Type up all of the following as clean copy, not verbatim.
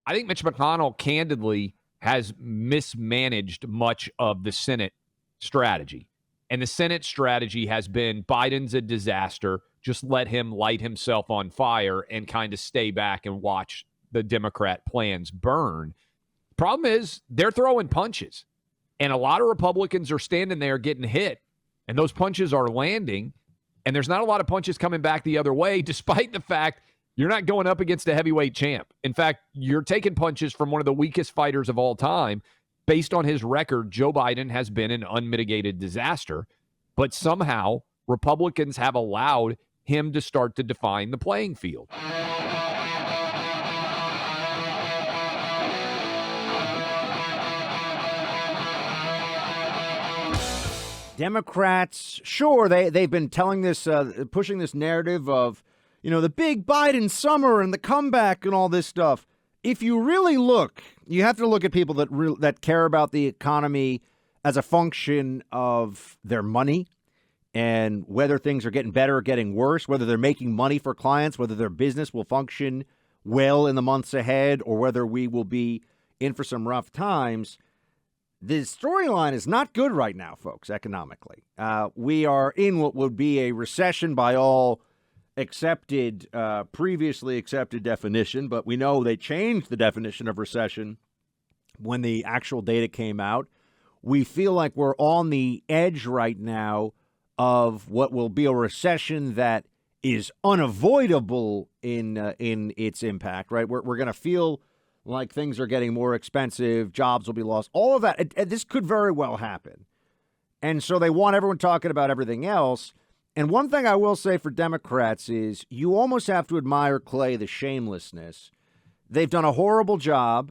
I think Mitch McConnell candidly has mismanaged much of the Senate strategy. And the Senate strategy has been Biden's a disaster. Just let him light himself on fire and kind of stay back and watch the Democrat plans burn. Problem is, they're throwing punches. And a lot of Republicans are standing there getting hit. And those punches are landing. And there's not a lot of punches coming back the other way, despite the fact you're not going up against a heavyweight champ. In fact, you're taking punches from one of the weakest fighters of all time. Based on his record, Joe Biden has been an unmitigated disaster. But somehow, Republicans have allowed him to start to define the playing field. Democrats, sure, they've been telling this, pushing this narrative of, the big Biden summer and the comeback and all this stuff. If you really look, you have to look at people that care about the economy as a function of their money and whether things are getting better or getting worse, whether they're making money for clients, whether their business will function well in the months ahead, or whether we will be in for some rough times. The storyline is not good right now, folks, economically. We are in what would be a recession by all previously accepted definition, but we know they changed the definition of recession when the actual data came out. We feel like we're on the edge right now of what will be a recession that is unavoidable in its impact, right? We're going to feel like things are getting more expensive, jobs will be lost, all of that. This could very well happen. And so they want everyone talking about everything else. And one thing I will say for Democrats is you almost have to admire, Clay, the shamelessness. They've done a horrible job.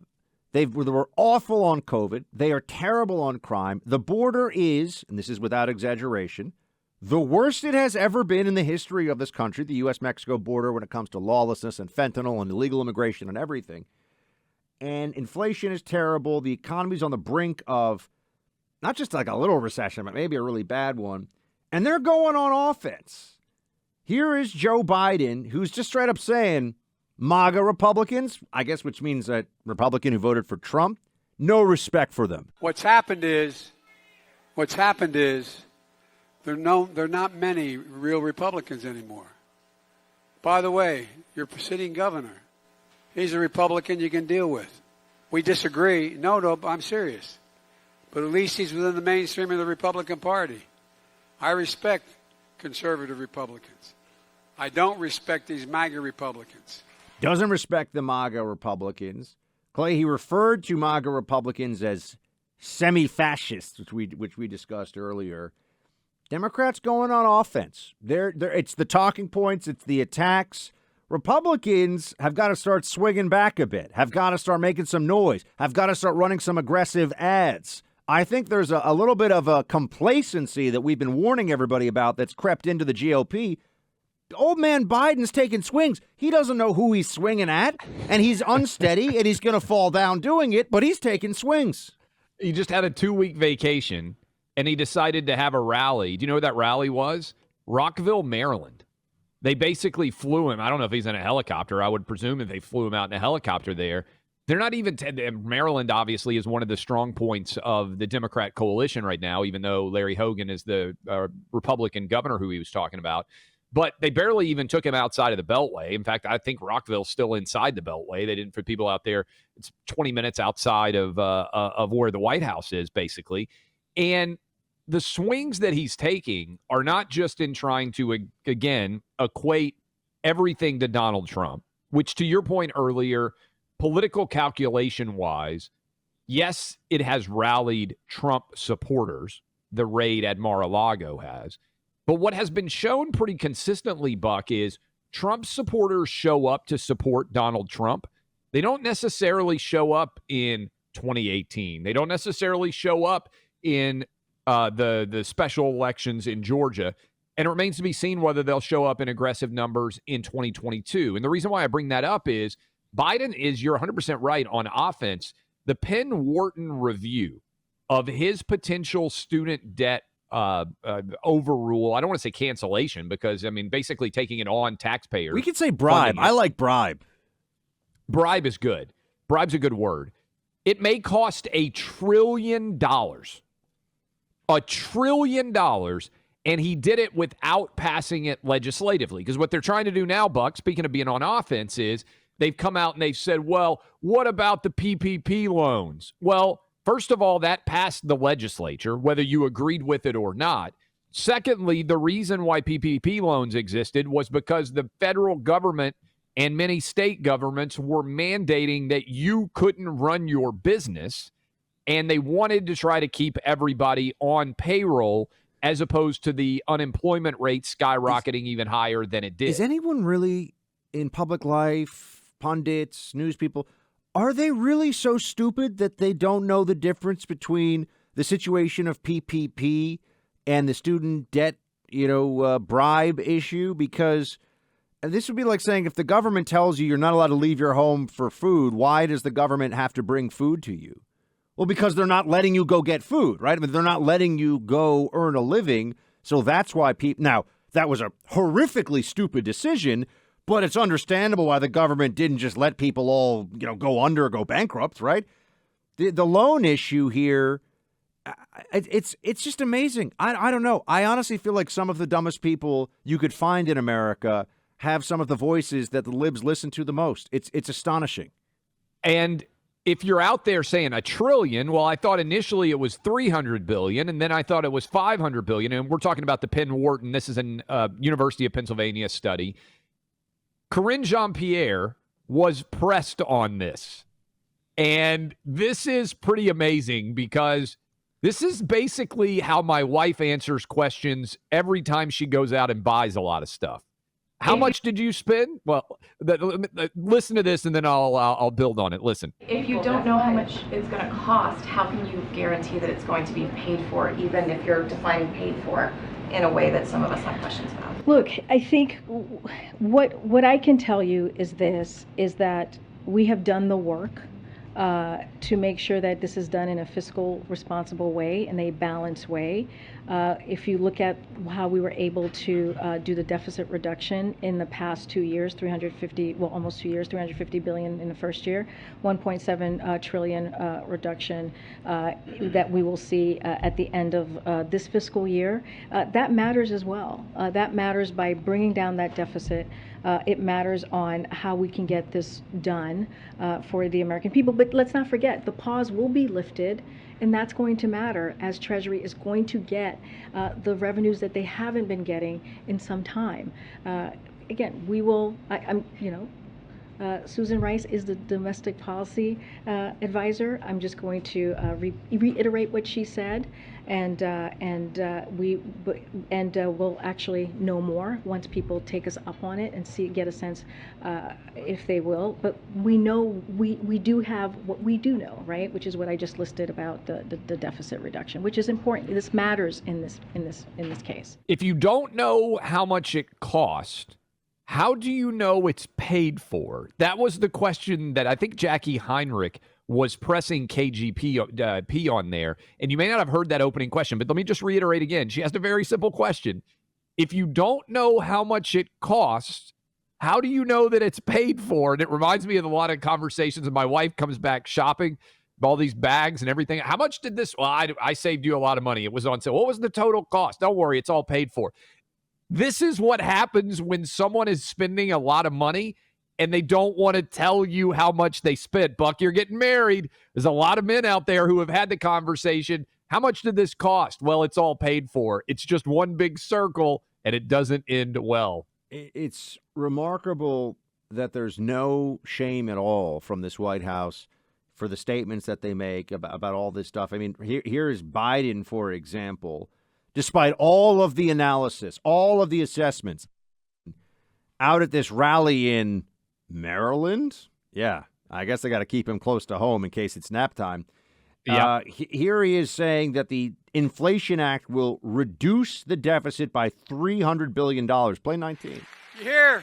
They were awful on COVID. They are terrible on crime. The border is, and this is without exaggeration, the worst it has ever been in the history of this country, the U.S.-Mexico border, when it comes to lawlessness and fentanyl and illegal immigration and everything. And inflation is terrible. The economy's on the brink of not just like a little recession, but maybe a really bad one. And they're going on offense. Here is Joe Biden, who's just straight up saying, MAGA Republicans, I guess, which means that Republican who voted for Trump, no respect for them. What's happened is there are not many real Republicans anymore. By the way, your sitting governor, he's a Republican you can deal with. We disagree. No, I'm serious. But at least he's within the mainstream of the Republican Party. I respect conservative Republicans. I don't respect these MAGA Republicans. Doesn't respect the MAGA Republicans. Clay, he referred to MAGA Republicans as semi-fascists, which we discussed earlier. Democrats going on offense. It's the talking points. It's the attacks. Republicans have got to start swinging back a bit, have got to start making some noise, have got to start running some aggressive ads. I think there's a little bit of a complacency that we've been warning everybody about that's crept into the GOP. Old man Biden's taking swings. He doesn't know who he's swinging at, and he's unsteady, and he's going to fall down doing it, but he's taking swings. He just had a 2-week vacation, and he decided to have a rally. Do you know where that rally was? Rockville, Maryland. They basically flew him. I don't know if he's in a helicopter. I would presume that they flew him out in a helicopter there. They're not even Maryland, obviously, is one of the strong points of the Democrat coalition right now, even though Larry Hogan is the Republican governor who he was talking about. But they barely even took him outside of the Beltway. In fact, I think Rockville's still inside the Beltway. They didn't, for people out there, it's 20 minutes outside of where the White House is, basically. And the swings that he's taking are not just in trying to, again, equate everything to Donald Trump, which, to your point earlier, political calculation-wise, yes, it has rallied Trump supporters, the raid at Mar-a-Lago has. But what has been shown pretty consistently, Buck, is Trump supporters show up to support Donald Trump. They don't necessarily show up in 2018. They don't necessarily show up in the special elections in Georgia. And it remains to be seen whether they'll show up in aggressive numbers in 2022. And the reason why I bring that up is Biden is, you're 100% right on offense. The Penn Wharton review of his potential student debt overrule. I don't want to say cancellation because, I mean, basically taking it on taxpayers. We could say bribe. I like bribe. Bribe is good. bribe's a good word. It may cost $1 trillion. $1 trillion. And he did it without passing it legislatively. Because what they're trying to do now, Buck, speaking of being on offense, is they've come out and they've said, well, what about the PPP loans? Well, first of all, that passed the legislature, whether you agreed with it or not. Secondly, the reason why PPP loans existed was because the federal government and many state governments were mandating that you couldn't run your business, and they wanted to try to keep everybody on payroll as opposed to the unemployment rate skyrocketing even higher than it did. Is anyone really in public life, pundits, news people, are they really so stupid that they don't know the difference between the situation of PPP and the student debt, bribe issue? Because this would be like saying if the government tells you you're not allowed to leave your home for food, why does the government have to bring food to you? Well, because they're not letting you go get food, right? I mean, they're not letting you go earn a living. So that's why people. Now, that was a horrifically stupid decision, but it's understandable why the government didn't just let people all, go under or go bankrupt, right? The loan issue here, it's just amazing. I don't know. I honestly feel like some of the dumbest people you could find in America have some of the voices that the libs listen to the most. It's astonishing. And if you're out there saying $1 trillion, well, I thought initially it was $300 billion, and then I thought it was $500 billion. And we're talking about the Penn Wharton. This is an University of Pennsylvania study. Karine Jean-Pierre was pressed on this. And this is pretty amazing because this is basically how my wife answers questions every time she goes out and buys a lot of stuff. How much did you spend? Well, listen to this, and then I'll build on it. Listen. If you don't know how much it's going to cost, how can you guarantee that it's going to be paid for, even if you're defining paid for in a way that some of us have questions about? Look, I think what I can tell you is that we have done the work to make sure that this is done in a fiscal responsible way, in a balanced way. If you look at how we were able to do the deficit reduction in the past 2 years, almost 2 years, $350 billion in the first year, 1.7 trillion reduction that we will see at the end of this fiscal year. That matters as well. That matters by bringing down that deficit. It matters on how we can get this done for the American people. But let's not forget, the pause will be lifted, and that's going to matter as Treasury is going to get the revenues that they haven't been getting in some time. Again, we will, Susan Rice is the domestic policy advisor. I'm just going to reiterate what she said, and we'll actually know more once people take us up on it and get a sense if they will. But we know we do have what we do know, right? Which is what I just listed about the deficit reduction, which is important. This matters in this case. If you don't know how much it cost, how do you know it's paid for? That was the question that I think Jackie Heinrich was pressing KGP on there. And you may not have heard that opening question, but let me just reiterate again. She asked a very simple question. If you don't know how much it costs, how do you know that it's paid for? And it reminds me of a lot of conversations when my wife comes back shopping, all these bags and everything. How much did this? Well, I saved you a lot of money. It was on sale. What was the total cost? Don't worry, it's all paid for. This is what happens when someone is spending a lot of money and they don't want to tell you how much they spent. Buck, you're getting married. There's a lot of men out there who have had the conversation. How much did this cost? Well, it's all paid for. It's just one big circle, and it doesn't end well. It's remarkable that there's no shame at all from this White House for the statements that they make about all this stuff. I mean, here is Biden, for example. Despite all of the analysis, all of the assessments, out at this rally in Maryland, yeah, I guess I got to keep him close to home in case it's nap time. Yeah. Here he is saying that the Inflation Act will reduce the deficit by $300 billion. Play 19. You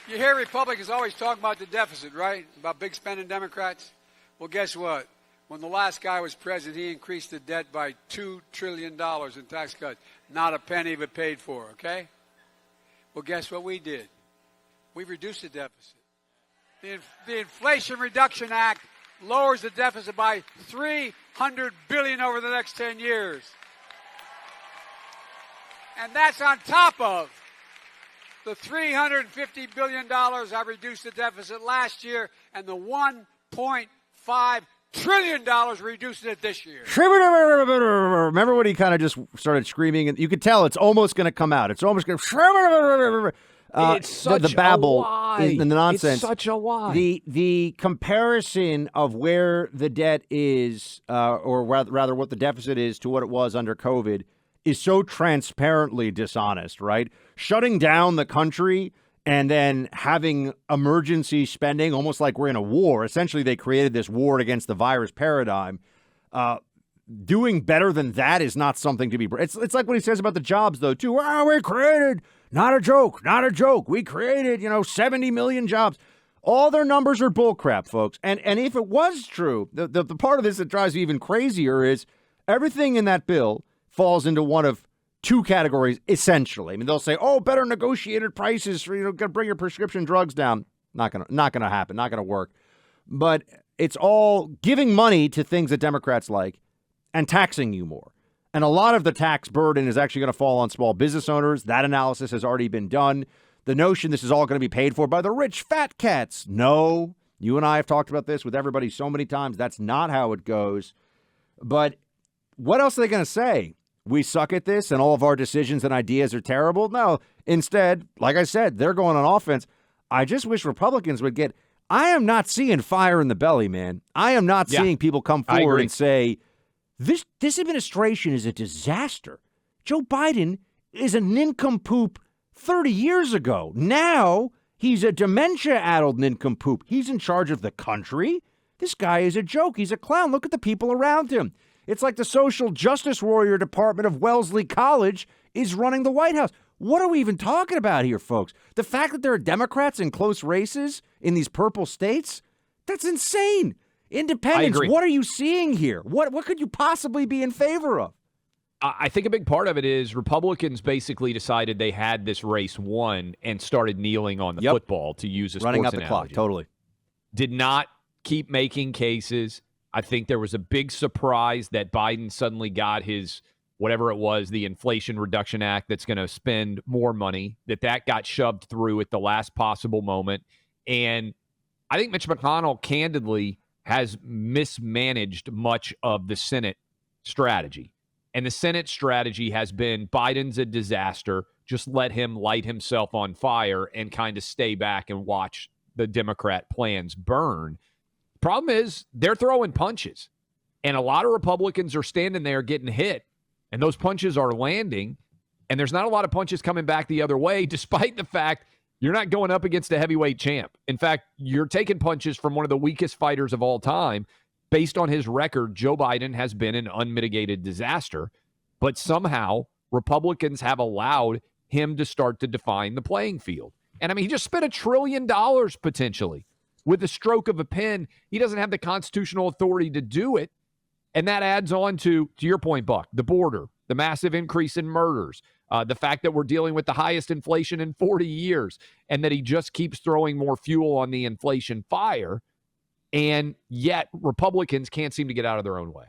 hear Republicans always talk about the deficit, right? About big spending Democrats. Well, guess what? When the last guy was president, he increased the debt by $2 trillion in tax cuts. Not a penny of it paid for, okay? Well, guess what we did? We reduced the deficit. The Inflation Reduction Act lowers the deficit by $300 billion over the next 10 years. And that's on top of the $350 billion I reduced the deficit last year and the $1.5 trillion reducing it this year. Remember when he kind of just started screaming? And you could tell it's almost going to come out. It's almost going to... It's such the babble a lie. and the nonsense. It's such a lie. The comparison of where the debt is, or rather what the deficit is to what it was under COVID, is so transparently dishonest, right? Shutting down the country and then having emergency spending, almost like we're in a war. Essentially, they created this war against the virus paradigm. Doing better than that is not something to be... It's like what he says about the jobs, though, too. Oh, we created... Not a joke. We created, 70 million jobs. All their numbers are bullcrap, folks. And if it was true, the part of this that drives me even crazier is everything in that bill falls into one of two categories, essentially. I mean, they'll say, oh, better negotiated prices for, bring your prescription drugs down. Not gonna happen. Not gonna work. But it's all giving money to things that Democrats like and taxing you more. And a lot of the tax burden is actually going to fall on small business owners. That analysis has already been done. The notion this is all going to be paid for by the rich fat cats. No, you and I have talked about this with everybody so many times. That's not how it goes. But what else are they going to say? We suck at this and all of our decisions and ideas are terrible? No, instead, like I said, they're going on offense. I just wish Republicans would get... I am not seeing fire in the belly, man. I am not seeing people come forward and say... This administration is a disaster. Joe Biden is a nincompoop 30 years ago. Now he's a dementia-addled nincompoop. He's in charge of the country. This guy is a joke. He's a clown. Look at the people around him. It's like the social justice warrior department of Wellesley College is running the White House. What are we even talking about here, folks? The fact that there are Democrats in close races in these purple states? That's insane. Independents, what are you seeing here? What could you possibly be in favor of? I think a big part of it is Republicans basically decided they had this race won and started kneeling on the football, to use a running sports out the analogy. Clock, totally. Did not keep making cases. I think there was a big surprise that Biden suddenly got his, whatever it was, the Inflation Reduction Act that's going to spend more money, that got shoved through at the last possible moment. And I think Mitch McConnell, candidly, has mismanaged much of the Senate strategy. And the Senate strategy has been Biden's a disaster. Just let him light himself on fire and kind of stay back and watch the Democrat plans burn. Problem is, they're throwing punches. And a lot of Republicans are standing there getting hit. And those punches are landing. And there's not a lot of punches coming back the other way, despite the fact you're not going up against a heavyweight champ. In fact, you're taking punches from one of the weakest fighters of all time. Based on his record, Joe Biden has been an unmitigated disaster. But somehow, Republicans have allowed him to start to define the playing field. And I mean, he just spent $1 trillion potentially with the stroke of a pen. He doesn't have the constitutional authority to do it. And that adds on to your point, Buck, the border, the massive increase in murders, the fact that we're dealing with the highest inflation in 40 years, and that he just keeps throwing more fuel on the inflation fire. And yet Republicans can't seem to get out of their own way.